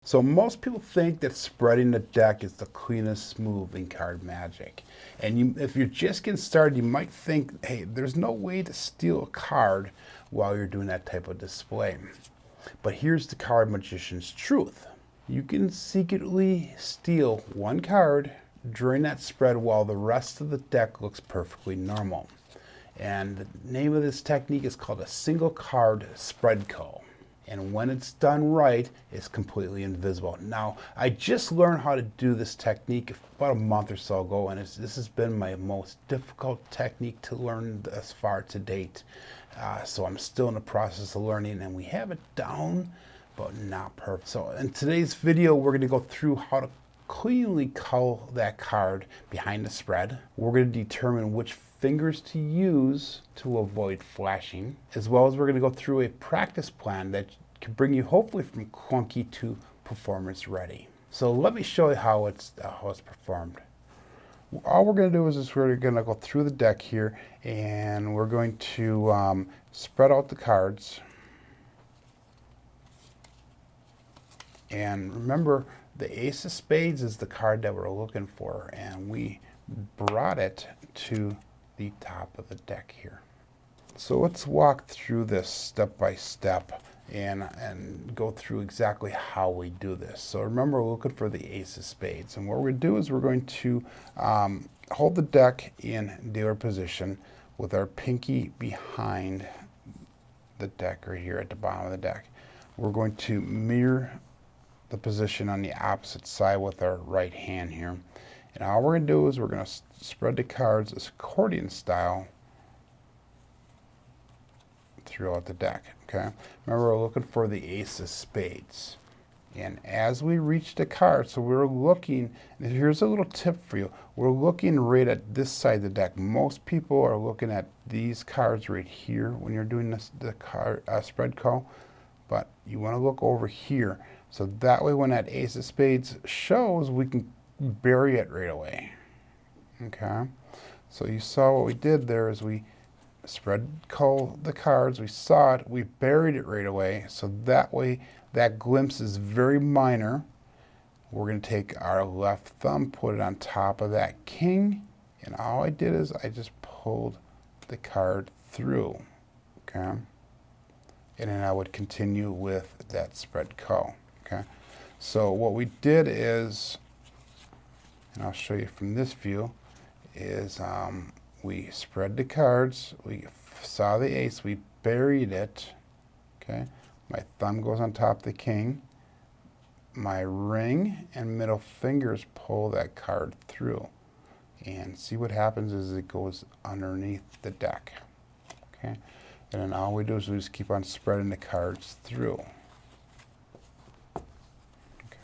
So most people think that spreading the deck is the cleanest move in card magic. And if you're just getting started, you might think, hey, there's no way to steal a card while you're doing that type of display. But here's the card magician's truth. You can secretly steal one card during that spread while the rest of the deck looks perfectly normal. And the name of this technique is called a Single Card Spread Cull. And when it's done right, it's completely invisible. Now, I just learned how to do this technique about a month or so ago, and this has been my most difficult technique to learn thus far to date. So I'm still in the process of learning, and we have it down, but not perfect. So in today's video, we're going to go through how to cleanly cull that card behind the spread. We're going to determine which fingers to use to avoid flashing, as well as we're going to go through a practice plan that can bring you hopefully from clunky to performance ready. So let me show you how it's performed. All we're going to do is we're going to go through the deck here, and we're going to spread out the cards. And remember, the Ace of Spades is the card that we're looking for, and we brought it to the top of the deck here. So let's walk through this step by step and go through exactly how we do this. So remember, we're looking for the Ace of Spades, and what we're going to do is we're going to hold the deck in dealer position with our pinky behind the deck right here at the bottom of the deck. We're going to mirror the position on the opposite side with our right hand here. And all we're going to do is we're going to spread the cards as accordion style throughout the deck. Okay. Remember, we're looking for the Ace of Spades. And as we reach the card, so we're looking, and here's a little tip for you. We're looking right at this side of the deck. Most people are looking at these cards right here when you're doing this, the card spread call, but you want to look over here. So that way when that Ace of Spades shows, we can bury it right away. Okay, so you saw what we did there is we spread cull the cards, we saw it, we buried it right away, so that way that glimpse is very minor. We're going to take our left thumb, put it on top of that king, and all I did is I just pulled the card through. Okay, and then I would continue with that spread cull. Okay, so what we did is, and I'll show you from this view, is we spread the cards, we saw the ace, we buried it. Okay, my thumb goes on top of the king, my ring and middle fingers pull that card through, and see what happens is it goes underneath the deck. Okay, and then all we do is we just keep on spreading the cards through.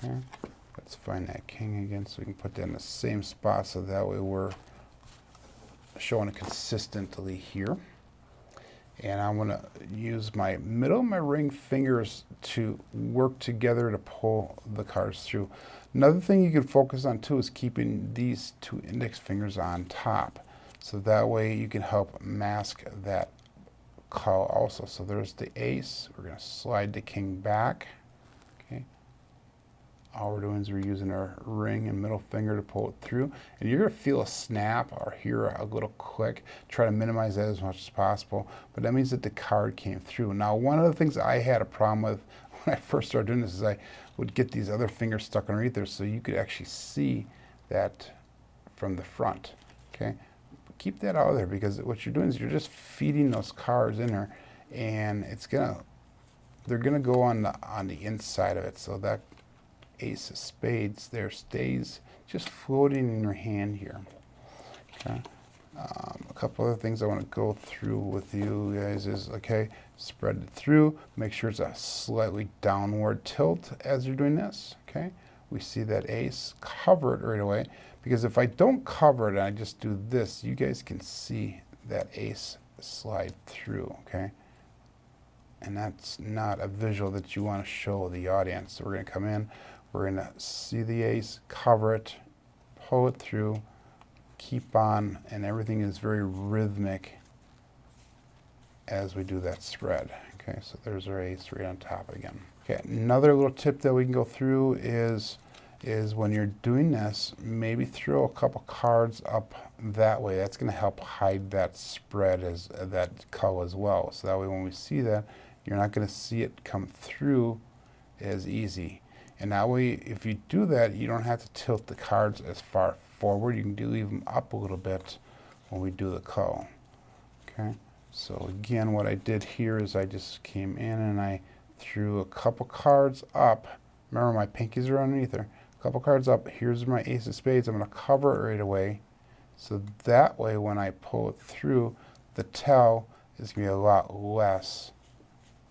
Okay, let's find that king again so we can put that in the same spot, so that way we're showing it consistently here. And I'm going to use my middle and my ring fingers to work together to pull the cards through. Another thing you can focus on too is keeping these two index fingers on top, so that way you can help mask that call also. So there's the ace, we're going to slide the king back. Okay, all we're doing is we're using our ring and middle finger to pull it through, and you're going to feel a snap or hear a little click. Try to minimize that as much as possible, but that means that the card came through. Now, one of the things I had a problem with when I first started doing this is I would get these other fingers stuck underneath there, so you could actually see that from the front. Okay, keep that out of there, because what you're doing is you're just feeding those cards in there, and they're gonna go on the inside of it, so that Ace of Spades there stays just floating in your hand here. Okay, a couple other things I want to go through with you guys is, okay, spread it through, make sure it's a slightly downward tilt as you're doing this. Okay, we see that ace, cover it right away, because if I don't cover it and I just do this, you guys can see that ace slide through. Okay, and that's not a visual that you want to show the audience. So we're going to come in, we're going to see the ace, cover it, pull it through, keep on, and everything is very rhythmic as we do that spread. Okay, so there's our ace right on top again. Okay, another little tip that we can go through is when you're doing this, maybe throw a couple cards up that way. That's going to help hide that spread as that cull as well. So that way when we see that, you're not going to see it come through as easy. And that way, if you do that, you don't have to tilt the cards as far forward. You can leave them up a little bit when we do the cull. Okay, so again, what I did here is I just came in and I threw a couple cards up. Remember, my pinkies are underneath there. A couple cards up. Here's my ace of spades. I'm going to cover it right away. So that way, when I pull it through, the tell is going to be a lot less.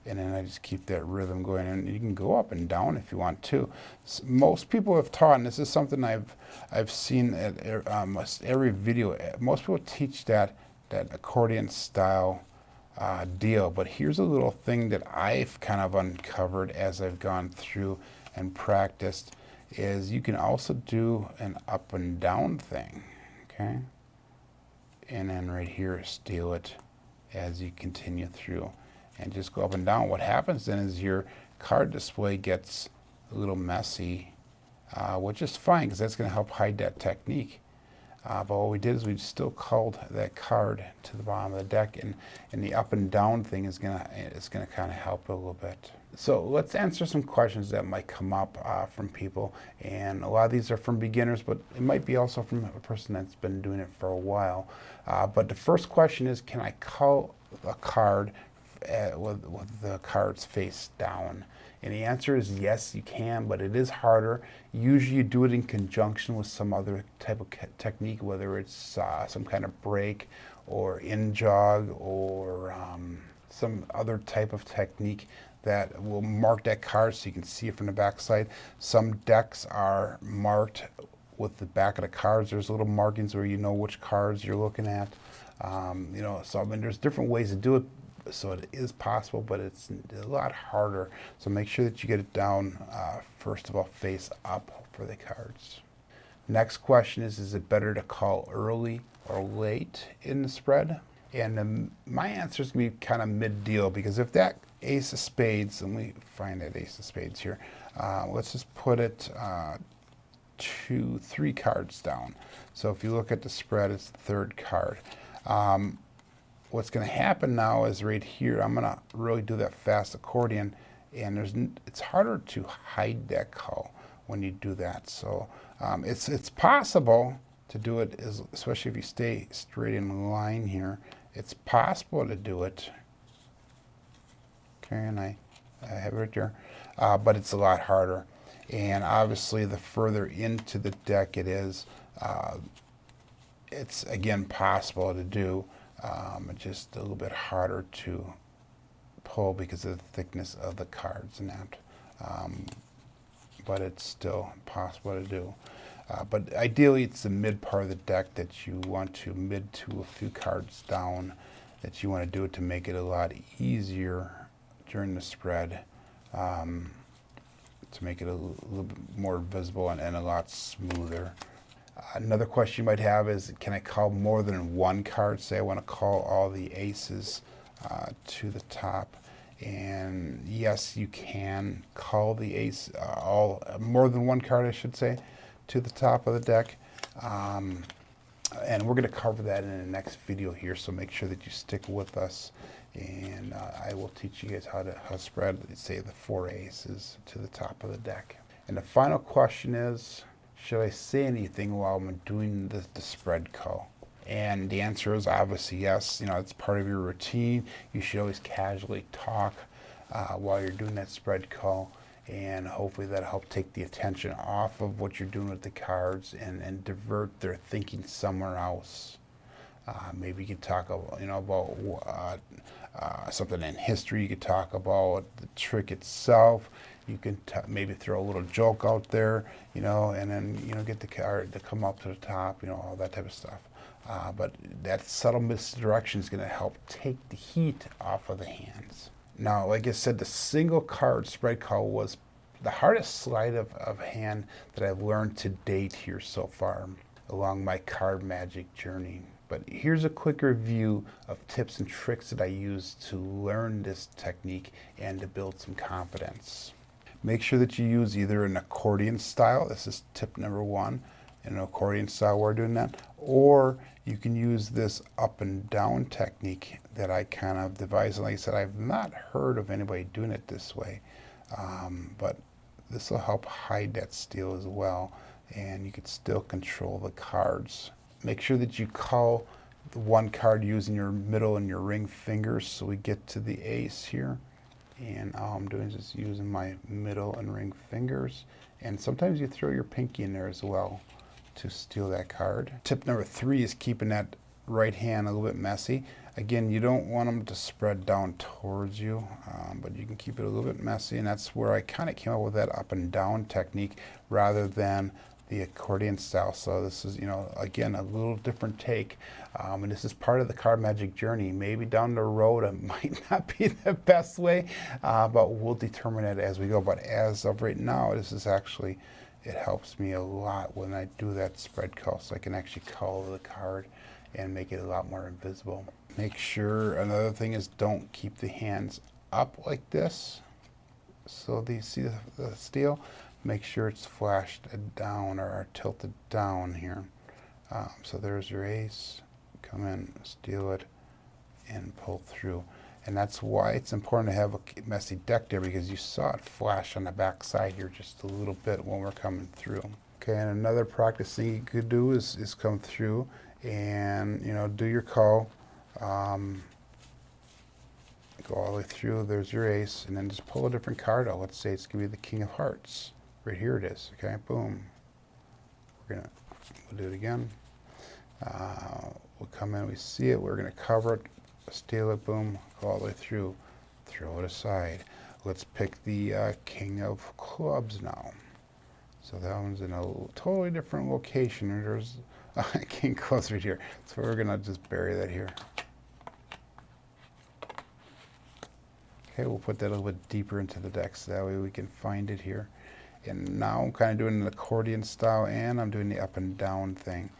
And then I just keep that rhythm going. And you can go up and down if you want to. So most people have taught, and this is something I've seen at almost every video. Most people teach that accordion-style deal. But here's a little thing that I've kind of uncovered as I've gone through and practiced, is you can also do an up and down thing, okay? And then right here, steal it as you continue through and just go up and down. What happens then is your card display gets a little messy, which is fine because that's going to help hide that technique. But what we did is we still culled that card to the bottom of the deck, and the up and down thing is gonna kind of help a little bit. So let's answer some questions that might come up from people, and a lot of these are from beginners, but it might be also from a person that's been doing it for a while. But the first question is, can I cull a card with the cards face down? And the answer is yes, you can, but it is harder. Usually you do it in conjunction with some other type of technique, whether it's some kind of break or in jog or some other type of technique that will mark that card so you can see it from the backside. Some decks are marked with the back of the cards. There's little markings where you know which cards you're looking at. You know, so I mean, there's different ways to do it. So it is possible, but it's a lot harder. So make sure that you get it down, first of all, face up for the cards. Next question is it better to cull early or late in the spread? And my answer is going to be kind of mid-deal, because if that ace of spades, let me find that ace of spades here. Let's just put it 3 cards down. So if you look at the spread, it's the 3rd card. What's going to happen now is right here, I'm going to really do that fast accordion, and it's harder to hide that cull when you do that. So it's possible to do it, especially if you stay straight in line here. It's possible to do it. Okay, and I have it right there, but it's a lot harder. And obviously, the further into the deck it is, it's again possible to do. It's just a little bit harder to pull because of the thickness of the cards and that. But it's still possible to do. But ideally, it's the mid part of the deck that you want to, mid to a few cards down, that you want to do it to make it a lot easier during the spread, to make it a little bit more visible and a lot smoother. Another question you might have is, can I cull more than one card? Say I want to cull all the aces to the top. And yes, you can cull the ace, more than one card, I should say, to the top of the deck. And we're going to cover that in the next video here, so make sure that you stick with us. And I will teach you guys how to spread, say, the 4 aces to the top of the deck. And the final question is, should I say anything while I'm doing the spread cull? And the answer is obviously yes. You know, it's part of your routine. You should always casually talk while you're doing that spread cull, and hopefully that'll help take the attention off of what you're doing with the cards and divert their thinking somewhere else. Maybe you could talk about, about something in history. You could talk about the trick itself. You can maybe throw a little joke out there, and then, get the card to come up to the top, all that type of stuff. But that subtle misdirection is going to help take the heat off of the hands. Now, like I said, the single card spread cull was the hardest sleight of hand that I've learned to date here so far along my card magic journey. But here's a quick review of tips and tricks that I used to learn this technique and to build some confidence. Make sure that you use either an accordion style. This is tip number 1. In an accordion style, we're doing that. Or you can use this up and down technique that I kind of devised. And like I said, I've not heard of anybody doing it this way. But this will help hide that steel as well. And you can still control the cards. Make sure that you cull the one card using your middle and your ring fingers. So we get to the ace here. And all I'm doing is just using my middle and ring fingers. And sometimes you throw your pinky in there as well to steal that card. Tip number 3 is keeping that right hand a little bit messy. Again, you don't want them to spread down towards you, but you can keep it a little bit messy, and that's where I kind of came up with that up and down technique rather than the accordion style. So this is, you know, again, a little different take, and this is part of the card magic journey. Maybe down the road it might not be the best way, but we'll determine it as we go. But as of right now, this is actually, it helps me a lot when I do that spread cull, so I can actually cull the card and make it a lot more invisible. Make sure, another thing is, don't keep the hands up like this. So do you see the steel? Make sure it's flashed down or tilted down here. So there's your ace. Come in, steal it, and pull through. And that's why it's important to have a messy deck there, because you saw it flash on the back side here just a little bit when we're coming through. Okay, and another practice thing you could do is come through and, you know, do your cull. Go all the way through, there's your ace, and then just pull a different card out. Let's say it's going to be the King of Hearts. Right here it is, okay, boom. We'll do it again. We'll come in, we see it, we're going to cover it, steal it, boom, go all the way through, throw it aside. Let's pick the King of Clubs now. So that one's in a totally different location. There's King Clubs right here. So we're going to just bury that here. Okay, we'll put that a little bit deeper into the deck so that way we can find it here. And now I'm kind of doing an accordion style, and I'm doing the up and down thing.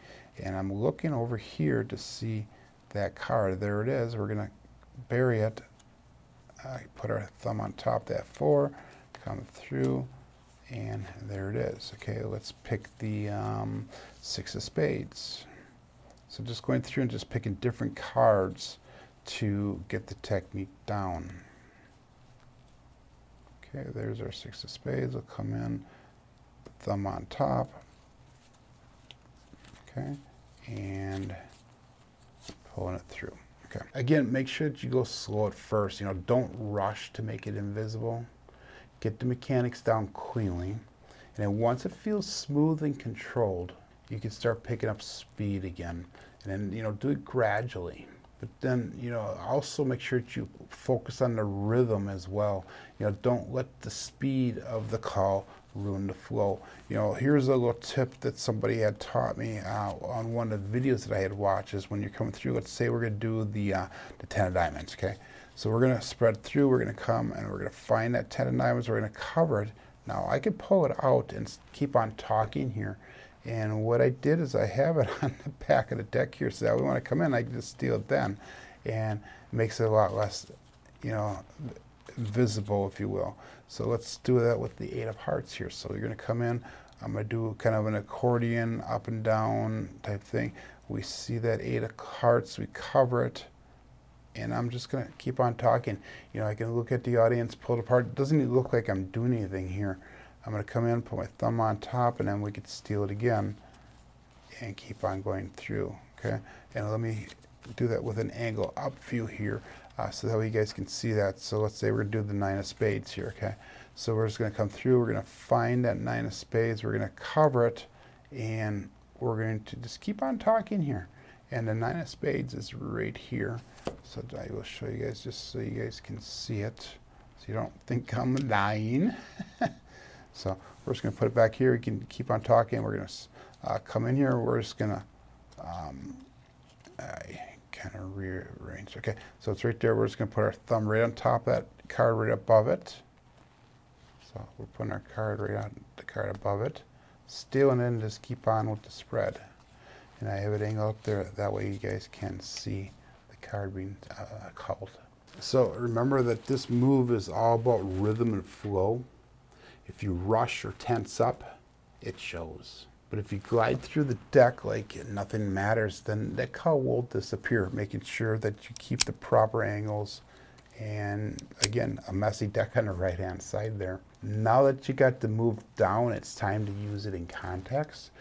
And I'm looking over here to see that card. There it is. We're going to bury it. Put our thumb on top, that 4, come through, and there it is. Okay, let's pick the 6 of Spades. So just going through and just picking different cards to get the technique down. Okay, there's our 6 of Spades. We'll come in, thumb on top. Okay, and pulling it through. Okay. Again, make sure that you go slow at first. You know, don't rush to make it invisible. Get the mechanics down cleanly, and then once it feels smooth and controlled, you can start picking up speed again. And then, you know, do it gradually. But then, you know, also make sure that you focus on the rhythm as well. You know, don't let the speed of the call ruin the flow. You know, here's a little tip that somebody had taught me on one of the videos that I had watched. Is when you're coming through, let's say we're going to do the 10 of diamonds, okay? So we're going to spread through, we're going to come and we're going to find that 10 of diamonds, we're going to cover it. Now I could pull it out and keep on talking here. And what I did is I have it on the back of the deck here, so that we want to come in, I can just steal it then. And it makes it a lot less, you know, visible, if you will. So let's do that with the 8 of Hearts here. So you're going to come in, I'm going to do kind of an accordion up and down type thing. We see that 8 of Hearts, we cover it, and I'm just going to keep on talking. You know, I can look at the audience, pull it apart. It doesn't even look like I'm doing anything here. I'm going to come in, put my thumb on top, and then we could steal it again and keep on going through, okay? And let me do that with an angle up view here so that way you guys can see that. So let's say we're going to do the 9 of Spades here, okay? So we're just going to come through, we're going to find that 9 of Spades, we're going to cover it, and we're going to just keep on talking here. And the 9 of Spades is right here. So I will show you guys just so you guys can see it, so you don't think I'm lying. So we're just going to put it back here. We can keep on talking. We're going to come in here. We're just going to kind of rearrange. Okay, so it's right there. We're just going to put our thumb right on top of that card, right above it. So we're putting our card right on the card above it. Stealing it and just keep on with the spread. And I have it angled up there. That way you guys can see the card being culled. So remember that this move is all about rhythm and flow. If you rush or tense up, it shows. But if you glide through the deck like nothing matters, then that cull will disappear, making sure that you keep the proper angles. And again, a messy deck on the right-hand side there. Now that you got the move down, it's time to use it in context,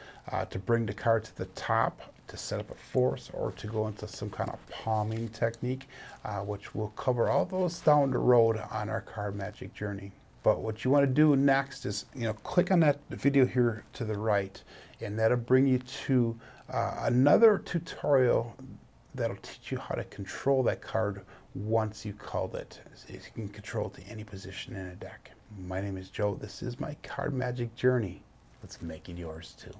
to bring the card to the top, to set up a force, or to go into some kind of palming technique, which we'll cover all those down the road on our card magic journey. But what you want to do next is, click on that video here to the right, and that'll bring you to another tutorial that'll teach you how to control that card once you culled it. So you can control it to any position in a deck. My name is Joe. This is my card magic journey. Let's make it yours too.